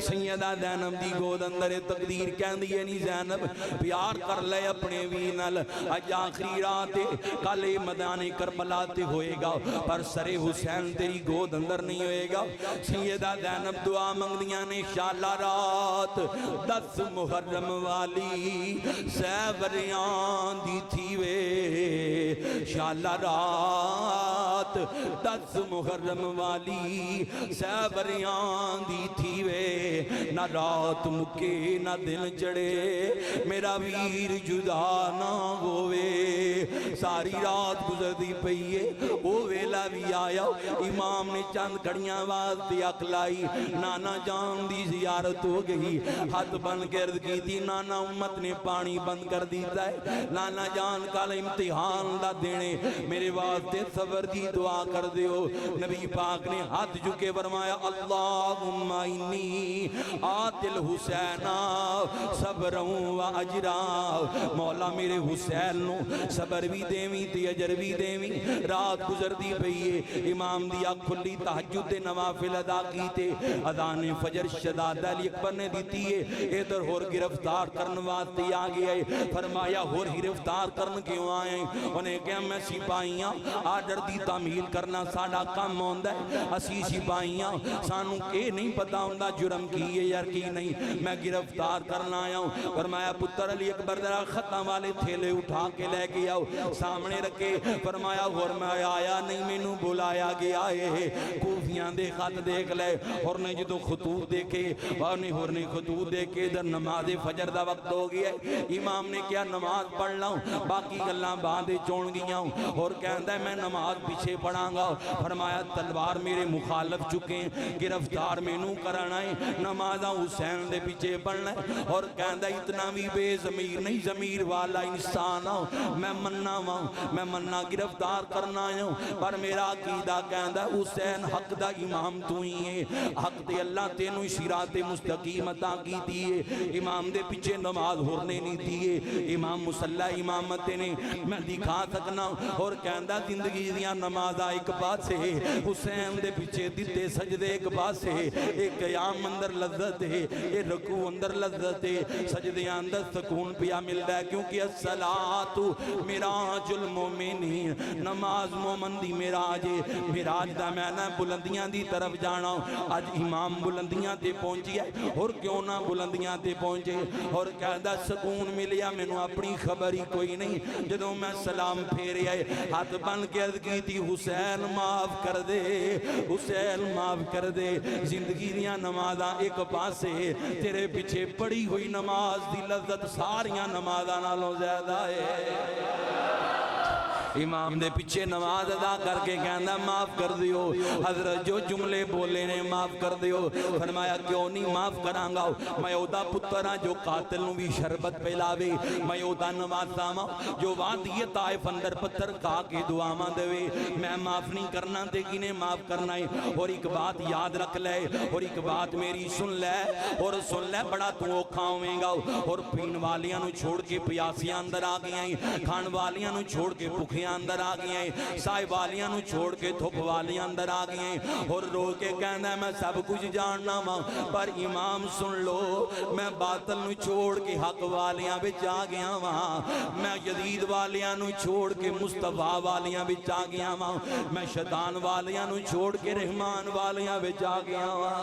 Speaker 2: سیدہ زینب دی گود اندر تقدیر کہن دیئے نہیں زینب پیار کر لے اپنے وینل اج آخری رات کل میدان کربلا تے ہوئے گا پر سر حسین تیری گود اندر نہیں ہوئے گا سیدہ زینب دعا منگ دیاں نے انشاءاللہ رات 10 محرم والی سیوریاں دی تھی وے انشاءاللہ رات 10 محرم والی سیوریاں دی تھی وے نہ رات مکے نہ دن چڑے میرا ویر جدا نہ ہوئے ساری رات گزر دی پئیے وہ ویلا بھی آیا امام نے چند کڑیاں واسطے اکلائی نانا جان دی زیارت ہو گئی ہاتھ بند کر کی تھی نانا امت نے پانی بند کر دیتا ہے نانا جان کال امتحان دا دینے میرے واسطے صبر دی دعا کر دیو نبی پاک نے ہاتھ جھکے فرمایا اللہم انی آتل حسین صبروں و اجرا مولا میرے حسین نو صبر بھی دیویں تے اجر بھی دیویں رات گزر دی پئیے امام دیا کھلی تہجد نوافل ادا کیتے اذان فجر شداد علی اکبر نے دیتی ہے ادھر ہور گرفتار کرن واسطے آ گیا ہے فرمایا ہور گرفتار کرن کیوں آئے انہیں کہا میں سپاہیاں آرڈر دی تعمیل کرنا ساڑا کام ہوندا ہے اسی سپاہیاں سانوں کے نہیں پتا ہوندا جرم کی ہے یا کی نہیں میں گرفتار کرنا آیا ہوں فرمایا پتر علی اکبر ذرا ختم والے تھیلے اٹھا کے لے کے آؤ سامنے رکھے فرمایا اور میں آیا نہیں مینوں بلایا گیا ہے کوفیاں دے خط دیکھ لے اور نے جدو خطوط دیکھے اور نے خطوط دیکھے در نماز فجر دا وقت ہو گیا ہے امام نے کیا نماز پڑھ لاؤں باقی گلاں باندے چون گیا ہوں اور کہندا ہے میں نماز پیچھے پڑھاں گا؟ فرمایا تلوار میرے مخالف چکے ہیں، گرفتار مینوں کرنا ہے، نمازاں حسین دے پیچھے پڑھنا ہے۔ اور کہندا اتنا بھی بے ضمیر نہیں، ضمیر والا انسان ہوں، میں مننا گرفتار کرنا ہوں، پر میرا عقیدہ کہندا حسین حق دا امام تو ہی ہے، حق دے اللہ تینوں صراط مستقیم عطا کی دیئے، امام دے پیچھے نماز ہونے نہیں دیئے، امام مسلح امامت نے میں دکھا سکنا۔ اور کہندا زندگی دیاں نمازاں ایک پاسے، حسین دے پیچھے دیتے سجدے ایک پاسے، ایک قیام اندر لذت ہے، ایک رکوع اندر لذت ہے، سجدے اندر سکون پیا ملدا ہے، کیونکہ الصلاۃ معراج المومنین، نماز مومن دی معراج ہے۔ معراج دا معنی بلندیاں دی طرف جانا، اج امام بلندیاں تے پہنچی ہے، اور کیوں نہ بلندیاں تے پہنچے۔ اور کہندا سکون ملیا مینوں اپنی خبر ہی کوئی نہیں، جدوں میں سلام پھیریا ہاتھ بن کے عرض کی تھی حسین معاف کر دے، حسین معاف کر دے، زندگی دیاں نمازاں ایک پاسے، تیرے پیچھے پڑھی ہوئی نماز دی لذت ساریاں نمازاں نالوں زیادہ ہے۔ امام دے پیچھے نماز ادا کر کے کہندا معاف کر دیو حضرت، جو جملے بولے نے معاف کر دیو۔ فرمایا کیوں نہیں معاف کراں گا، میں اودا پتر ہاں جو قاتل نوں بھی شربت پلاوے، میں اودا نواسا ہاں جو وادی طائف اندر پتھر کھا کے دعاواں دے، میں معاف نہیں کرنا تے کنے معاف کرنا ہے۔ اور ایک بات یاد رکھ لے، اور ایک بات میری سن لے، اور سن لے بڑا تو اوکھا ہوئے گا۔ اور پین والیاں نوں چھوڑ کے پیاسیاں اندر آ گئی ہیں، کھان والیاں نوں چھوڑ کے بھوکے اندر آ گئی ہیں، سائے والیاں نوں چھوڑ کے دھوپ والیاں اندر آ گئی ہیں، اور رو کے کہنا میں سب کچھ جاننا ماں، پر امام سن لو میں باطل نوں چھوڑ کے حق والیاں بچ آ گیا ماں، میں یزید والیاں نوں چھوڑ کے مصطفیٰ والیاں بچ آ گیا ماں، میں شیطان والیاں نوں چھوڑ کے رحمان والیاں بچ آ گیا ماں،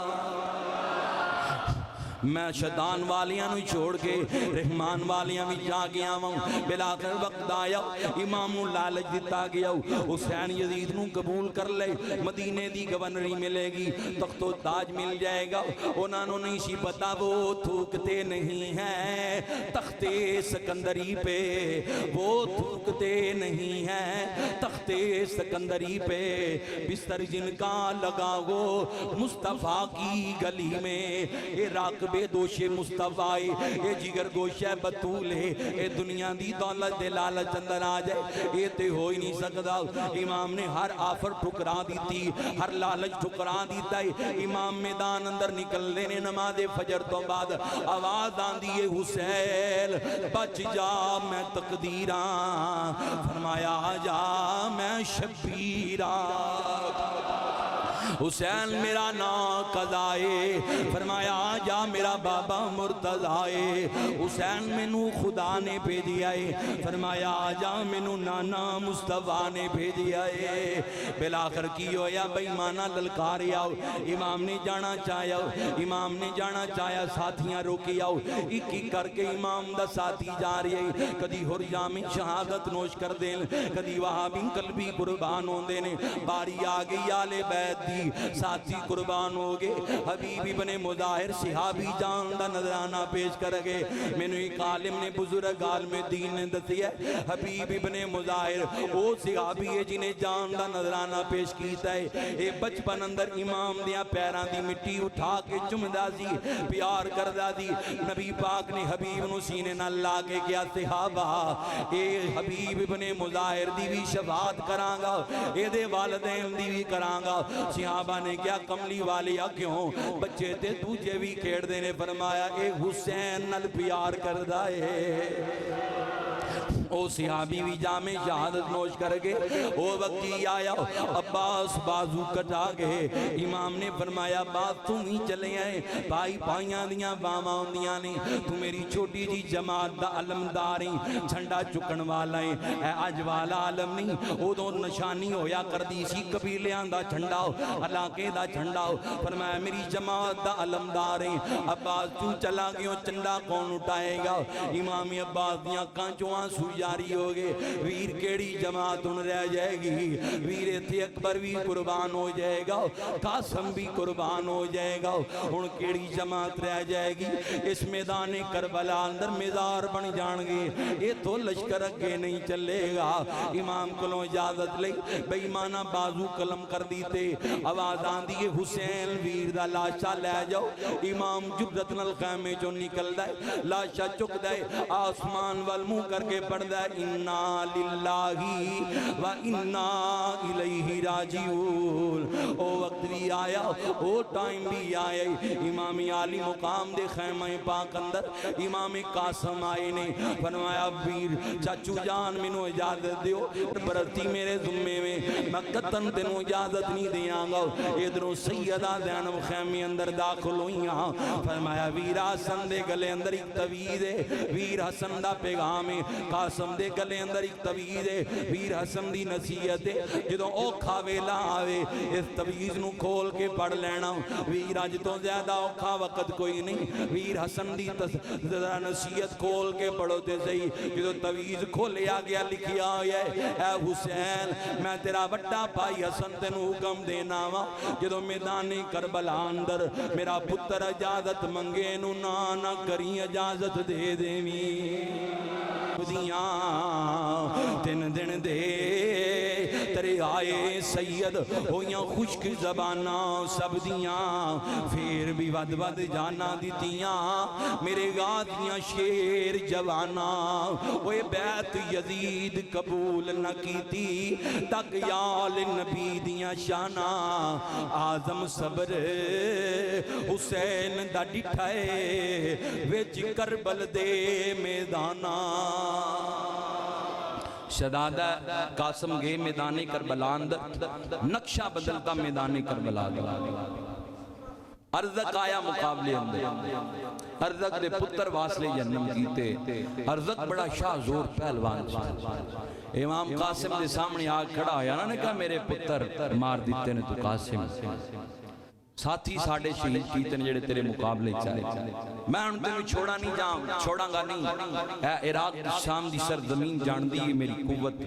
Speaker 2: میں شیطان والیاں نوں چھوڑ کے رحمان والیاں بھی جا گیا ہوں۔ بلاخر وقت آیا امام لالچ دیتا گیا، حسین یزید نوں قبول کر لے، مدینے دی گورنری ملے گی، تخت و تاج مل جائے گا۔ انہاں نوں نہیں سی پتا وہ تھوکتے نہیں ہیں تخت سکندری پہ، وہ تھوکتے نہیں ہیں تخت سکندری پہ، بستر جن کا لگا وہ مصطفیٰ کی گلی میں، عراق بے دوش مصطفیٰ، اے جگر گوش بطول ہے، اے دنیا دی دولت دے لالچ اندر آ جائے، اے تے ہو ہی نہیں سکتا۔ امام نے ہر آفر ٹھکرا دیتی، ہر لالچ ٹھکرا دیتا ہے۔ امام میدان اندر نکل لینے نماز فجر تو بعد آواز آن دیئے حسین بچ جا میں تقدیراں، فرمایا جا میں شبیراں، حسین میرا نا قضائے، فرمایا جا میرا بابا مرتضائے، حسین مینوں خدا نے بھیجیا ہے، فرمایا جا مینوں نانا مصطفیٰ نے بھیجیا ہے۔ بلاخر کی ہویا بھئی مانا للکارے آؤ، امام نے جانا چاہیا، امام نے جانا چاہیا، ساتھیاں روکی آؤ، ایک ایک کر کے امام دا ساتھی جا رہی ہے، کدی ہور جامع شہادت نوش کر دین، کدی وہاں بھی قلبی قربان ہوں دینے، باری آگئی آل بیت دی، ساتھی قربان ہو گئے۔ حبیب ابن مظاہر صحابی جان دا نظرانہ پیش کر گئے، میں نے ایک عالم نے بزرگ عالم دین نے دسی ہے، حبیب ابن مظاہر او صحابی ہے جنہیں جان دا نظرانہ پیش کیتا ہے۔ اے بچپن اندر امام دیا پیران دی مٹی اٹھا کے چمدہ سی، پیار کردہ دی، نبی پاک نے حبیب نو سینے نہ لا کے کیا صحابہ اے حبیب ابن مظاہر دی بھی شفاعت کرانگا، اے دے والدین دی بھی کرانگا۔ صحابہ نے کیا کملی والیا کیوں بچے تے تجھے بھی کھیڑ دینے، فرمایا اے حسین نل پیار کردہ ہے۔ او صحابی بھی جامع شہادت نوش کر گئے، او وقتی آیا عباس بازو کٹا گئے، امام نے فرمایا بات تم ہی چلے آئے، بھائی بھائیاں دیاں باما ہوندیاں نے، تو میری چھوٹی جی جماعت دا علمداری جھنڈا چکن والا ہے، اے آج والا علم نہیں، او دو نشانی ہویا کردی سی قبیلیاں دا جھنڈا ہو، علاقے دا جھنڈا ہو، فرمایا میری جماعت دا علمدار ہے، عباس تو چلا گئے چنڈا کون اٹھائے گا؟ امام عباس دیاں کانچوں آنسو جاری ہو گئے ویر کیڑی جماعت ان رہ جائے گی ویر تھے اکبر بھی قربان ہو جائے گا قاسم بھی قربان ہو جائے گا ان کیڑی جماعت رہ جائے گی اس میدان کربلا اندر مزار بن جان گے یہ تو لشکر اگے نہیں چلے گا امام کلوں اجازت لئی بے ایمانہ بازو قلم کر دیتے آواز آن دیئے حسین ویر دا لاشا لے جاؤ امام جرت نل خیمے جو نکل دائے لاشا چک دائے آسمان والمو کر کے پڑھ دائے انا للہی و انا الیہ راجعون او وقت بھی آیا او ٹائم بھی آیا امام عالی مقام دے خیمہ پاک اندر امام قاسم آئے نے فرمایا ویر چاچو جان منو اجازت دیو برتی میرے ذمے میں میں قطن تنو اجازت نہیں دیاں گا ادھروں سیدہ زینب خیمی اندر داخل ہوئیاں فرمایا ویر حسن دے گلے اندر ایک توید ہے ویر حسن دا پیغام ہے قاسم دے گلے اندر ایک توید ہے ویر حسن دی نصیحت ہے جدوں اوکھا ویلا آوے اس تویز نو کھول کے پڑھ لینا ویر آج تو زیادہ اوکھا وقت کوئی نہیں ویر حسن دی نصیحت کھول کے پڑھو تے صحیح جدوں تویز کھولیا گیا لکھیا ہے اے حسین میں تیرا بڑا بھائی حسن تینو حکم دینا وا جدوں میدان کربلا اندر میرا پتر اجازت منگے نو نہ کری اجازت دے دیویں تین دن دے ترے آئے سید ہویاں خشک زبانہ سب دیاں پھر بھی ود ود جانا دیتیاں میرے گادیاں شیر جوانہ وہ بیعت یزید قبول نہ کیتی تک یال نبی دیاں شانہ آزم صبر حسین دا ڈٹھائے ویچ کربل دے میدانہ شہزادہ قاسم گئے میدان کربلا اندر نقشہ بدلتا میدان کربلا ارزق آیا مقابلے اندر ارزق دے پتر واسلے جنم کیتے ارزق بڑا شاہ زور پہلوان امام قاسم دے سامنے آگ کھڑا ہویا نا نے کہا میرے پتر مار دیتے نے تو قاسم ساتھی ساڑھے شہید کیتے نے جڑے تیرے مقابلے چاہے میں ان تینوں چھوڑا نہیں جاؤں چھوڑاں گا نہیں اے عراق شام دی سرزمین جان دی میری قوت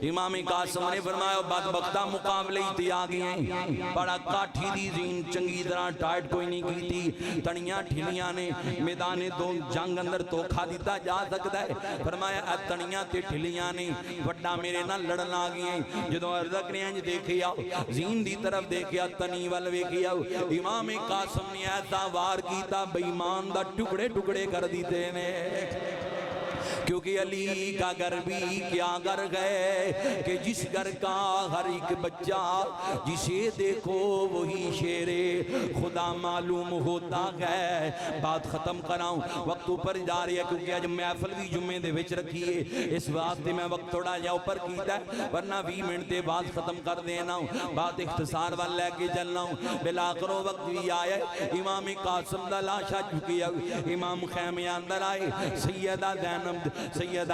Speaker 2: امام قاسم نے فرمایا بدبختہ مقابلے ہی تے آگئے ہیں بڑا کاٹھی دی زین چنگی طرح ٹائٹ کوئی نہیں کی تھی تنیاں ٹھلیاں نے میدان دو جنگ اندر تو کھا دیتا جا سکتا ہے فرمایا اے تنیاں تے ٹھلیاں نے وڈا میرے نہ لڑن آگئے ہیں جدو ارزق نے انج دیکھیا زین دی طرف دیکھیا تنی والوے کیا امام قاسم نے ایسا وار کیتا بیمان دا ٹکڑے ٹکڑے کر دیتے نے کیونکہ علی کا گھر بھی کیا گھر ہے کہ جس گھر کا ہر ایک بچہ جسے دیکھو وہی شیر خدا معلوم ہوتا ہے بات ختم کراؤں وقت اوپر جا رہی ہے کیونکہ آج محفل بھی جمعے دے وچ رکھیے اس واسطے میں وقت تھوڑا جا اوپر کیتا ہے ورنہ 20 منٹ دے بعد ختم کر دینا ہوں بات اختصار وال لے کے چلنا ہوں بلا کرو وقت بھی آیا ہے امام قاسم دا لاشا چکی ہے امام خیمے اندر آئے سیدہ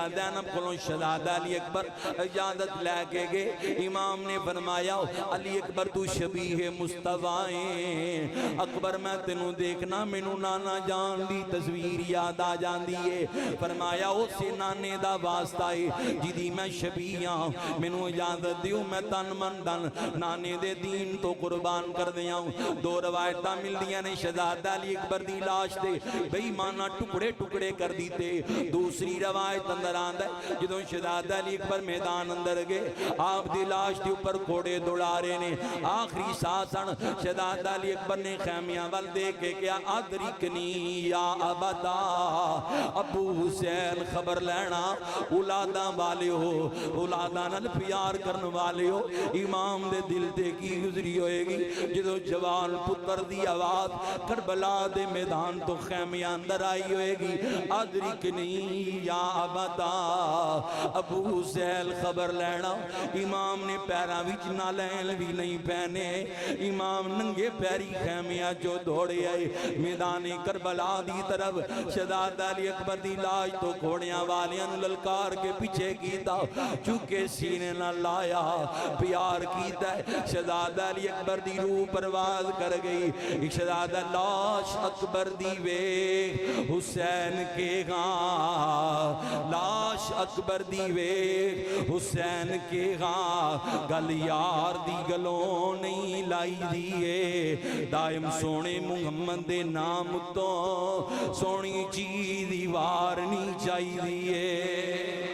Speaker 2: زینب کلوں شہزادہ علی اکبر اجازت لے کے گئے امام نے فرمایا علی اکبر تو شبیہ مصطفیٰ اکبر میں تینوں دیکھنا مینوں نانا جان دی تصویر یاد آ جان دیئے فرمایا اسے نانے دا واسطہ ہے جدی میں شبیہ مینوں اجازت دیو میں تن من دن نانے دے دین تو قربان کر دیا ہوں دو روایتہ مل دیا نے شہزادہ علی اکبر دی لاش دے بے مانا ٹکڑے ٹکڑے کر دیتے دوسری روایت اندر آندہ ہے جدوں شہزادہ علی اکبر میدان اندر گئے آپ دی لاش دی اوپر کوڑے دوڑارے نے آخری ساسن شہزادہ علی اکبر نے خیمیاں وال دے کے کیا ادرکنی یا ابدا ابو حسین خبر لینا اولاداں والے ہو اولاداں نال پیار کرن والے ہو امام دے دل تے کی گزری ہوئے گی جدوں جوان پتر دی آواز کربلا دے میدان تو خیمیاں اندر آئی ہوئے گی ادرکنی یا ابدا ابو حسین خبر لینا امام نے پیرا وچ نالین بھی نہیں پہنے امام ننگے پیری خیمیاں جو دوڑے آئے میدان کربلا دی طرف شہزادہ علی اکبر دی لاش تو گھوڑیاں والیاں للکار کے پیچھے کیتا چونکہ سینے نہ لایا پیار کیتا ہے شہزادہ علی اکبر دی روح پرواز کر گئی شہزادہ لاش اکبر دی وے حسین کے گاں لاش اکبر دی ویکھ حسین کے ہاں گل یار دی گلوں نہیں لائی دیئے دائم سونے محمد دے نام تو سونی چیز دیوار نہیں چاہی دیئے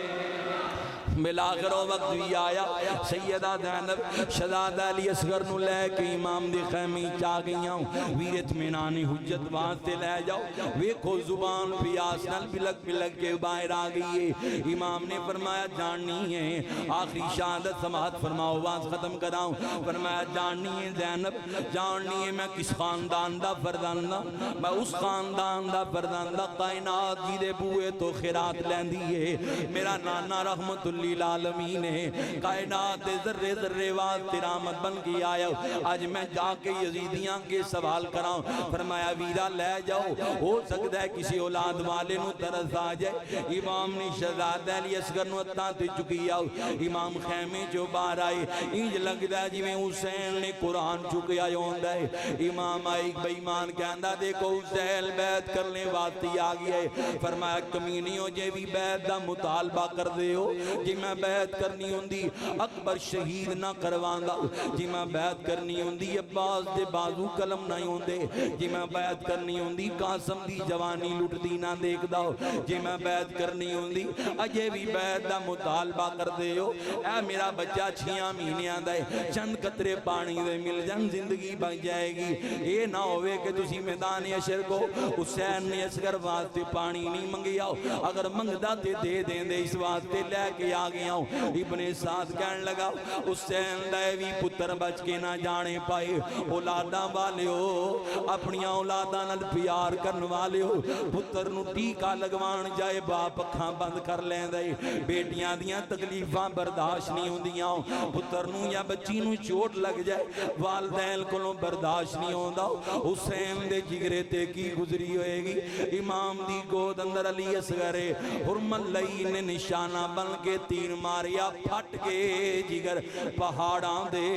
Speaker 2: بلاخر وقت بھی آیا سیدہ زینب شہزادہ علی اصغر نو لے کے امام دے خیمی چاہ گئیاں ویر اطمینان حجت واسطے لے جاؤ ویکھو زبان پیاس نال بلک کے باہر آ گئی ہے امام نے فرمایا جاننی ہے آخری شہادت سماعت فرماؤ واز ختم کراؤں فرمایا جاننی ہے زینب جاننی ہے میں کس خاندان دا فرزندہ میں اس خاندان دا فرزندہ کائنات جی دے بوئے تو خیرات لیندی ہے میرا نانا رحمت اللہ العالمین ہے کائنات ذرے ذرے واسطے رحمت بن کے آیا آج میں جا کے یزیدیاں کے سوال کراؤں فرمایا ویرا لے جاؤ ہو سکتا ہے کسی اولاد والے نو ترس آ جائے امام نے شہزادہ علی اصغر نو اتنا تے چکی آؤ امام خیمے جو باہر آئے انج لگتا ہے جی میں حسین نے قرآن چکے آئے ہوندہ ہے امام آئی بیمان کہندہ دیکھو حسین بیعت کرنے واسطے آ گیا ہے فرمایا کمینیوں جے بھی بیعت دا مطالبہ کر دے ہو جی میں بیعت کرنی ہوندی اکبر شہید نہ کرواندہ جی میں بیعت کرنی ہوندی عباس دے بازو کلم نہ ہوندے جی میں بیعت کرنی ہوندی قاسم دی جوانی لٹ دی نہ دیکھ داؤ جی میں بیعت کرنی ہوندی اجے بھی بیعت دا مطالبہ کر دے ہو اے میرا بچہ 6 مہینے آندہ ہے چند قطرے پانی دے مل جان زندگی بن جائے گی اے نہ ہوئے کہ تسی میدان عشر کو حسین نے اصغر واسطے پانی نہیں منگیا اگر منگدہ تے دے دیں دے اس واسطے لے کے آ گیا ہوں ابن سعد کہنے لگا حسین دیوی پتر بچ کے نہ جانے پائے اولاداں والے ہو اپنی اولاداں نال پیار کرن والے ہو پتر نو ٹیکا لگوان جائے باپ اکھاں بند کر لیں دے بیٹیاں دیاں تکلیفاں برداشت نہیں ہوندیاں پتر نو یا بچی نو چوٹ لگ جائے والدین کو برداشت نہیں ہوندا حسین دے جگرے تے کی گزری ہوئے گی امام دی گود اندر علی اصغر حرمت لئی نے نشانہ بن کے تیر ماریا پھٹ کے جگر پہاڑاں دے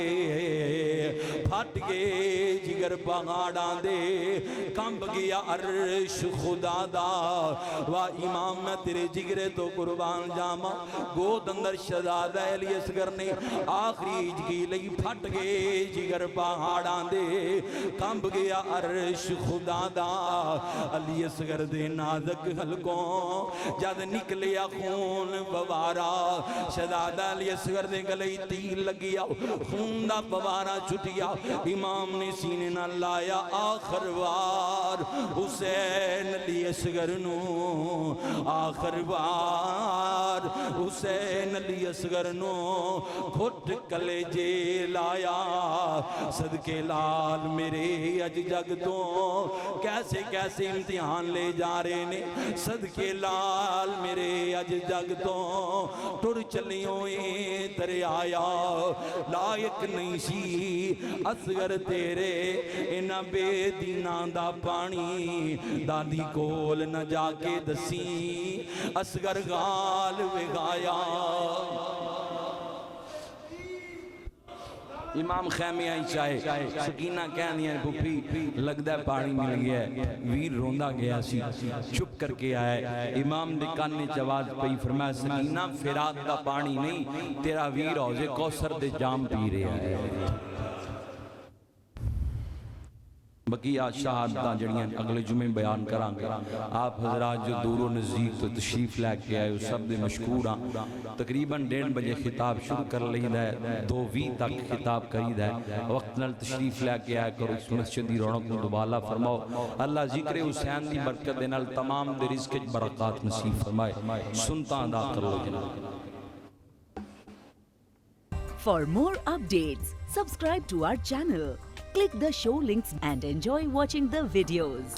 Speaker 2: پھٹ کے جگر پہاڑاں دے کمب گیا عرش خدا دا وا امام میں تیرے جگرے تو قربان جاما گود اندر شہزادہ علی اصغر نے آخری جگی لئی پھٹ کے جگر پہاڑاں دے کمب گیا عرش خدا دا علی اصغر دے نازک حلقوں جد نکلیا خون بوارا شہزادہ علی اصغر دے گلے تیر لگیا خون دا بوارا چھٹیا امام نے سینے نہ لایا آخر وار حسین علی اصغر نو آخر وار حسین علی اصغر نو کھٹ کلے جے لایا صدقے لال میرے اج جگ تو کیسے کیسے امتحان لے جا رہے نے صدقے لال میرے اج جگ تو ٹر چلی ہوئے ترے آیا لائق نہیں سی اصغر تیرے انہ بے دینان دا پانی دادی کول نہ جا کے دسی اصغر غال وگایا امام خیمے آئی چاہے سکینہ کہہ دیا پھوپھی لگدہ ہے پانی مل گیا ہے ویر روندہ گیا سی چھپ کر کے آئے امام نے کاننے چواز پہی فرمایا سکینہ فرات دا پانی نہیں تیرا ویر ہوزے کوثر دے جام پی رہے ہیں بقیہ شہادتاں جڑیاں اگلے جمعے بیان کران گے آپ حضرات جو دور و نزدیک تو تشریف لے کے آئے سب دے مشکور ہیں تقریباً 1:30 بجے خطاب شروع کر لئید ہے 2:20 تک خطاب کرید ہے وقت نل تشریف لے کے آئے کرو اس مسجد دی رونق کو دوبالا فرماؤ اللہ ذکر حسین دی برکت دے نال تمام دے رزق برکات نصیب فرمائے سنتا ادا کرو جناب
Speaker 3: For more updates, subscribe to our channel. Click the show links and enjoy watching the videos.